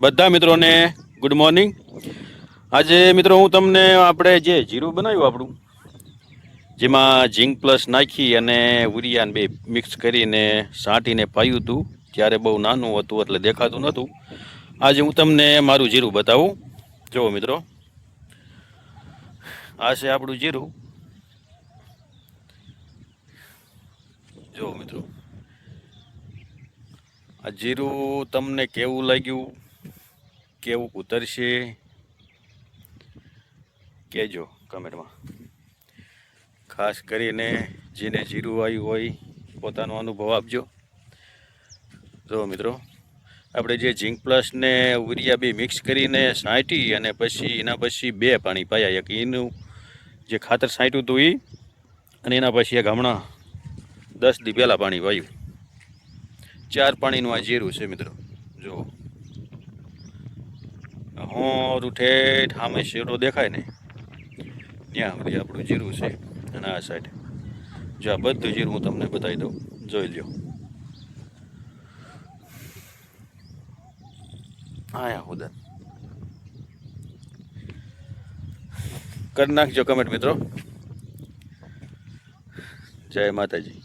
બધા મિત્રોને good morning. આજે મિત્રો હું તમને આપણે જે જીરું બનાવ્યું આપણું, જેમાં ઝીંક પ્લસ નાખી અને યુરિયાને બે મિક્સ કરીને સાંટીને પાયું હતું. ત્યારે બહુ નાનું હતું એટલે દેખાતું નહોતું. આજે હું તમને મારું જીરું બતાવું. જુઓ મિત્રો, આ છે આપણું જીરું. જુઓ મિત્રો, આ જીરું તમને કેવું લાગ્યું, કેવું ઉતરશે કહેજો કમેન્ટમાં. ખાસ કરીને જેને જીરું આવ્યું હોય પોતાનો અનુભવ આપજો. જો મિત્રો, આપણે જે ઝીંક પ્લસ ને યુરિયા બે મિક્સ કરીને છાંટી અને પછી એના પછી બે પાણી પાયા. એક એનું જે ખાતર છાંટ્યું હતું એ, અને એના પછી એક હમણાં 10 દી પહેલાં પાણી પાયું. 4 પાણીનું આ જીરું છે મિત્રો. જુઓ, હું ઠેઠ સામે શેરો દેખાય ને ત્યાં સુધી આપણું જીરું છે. અને આ સાઈડ જો આ બધું જીરું હું તમને બતાવી દઉં, જોઈ લ્યો. હા ઉદર કરી નાખજો કમેન્ટ મિત્રો. જય માતાજી.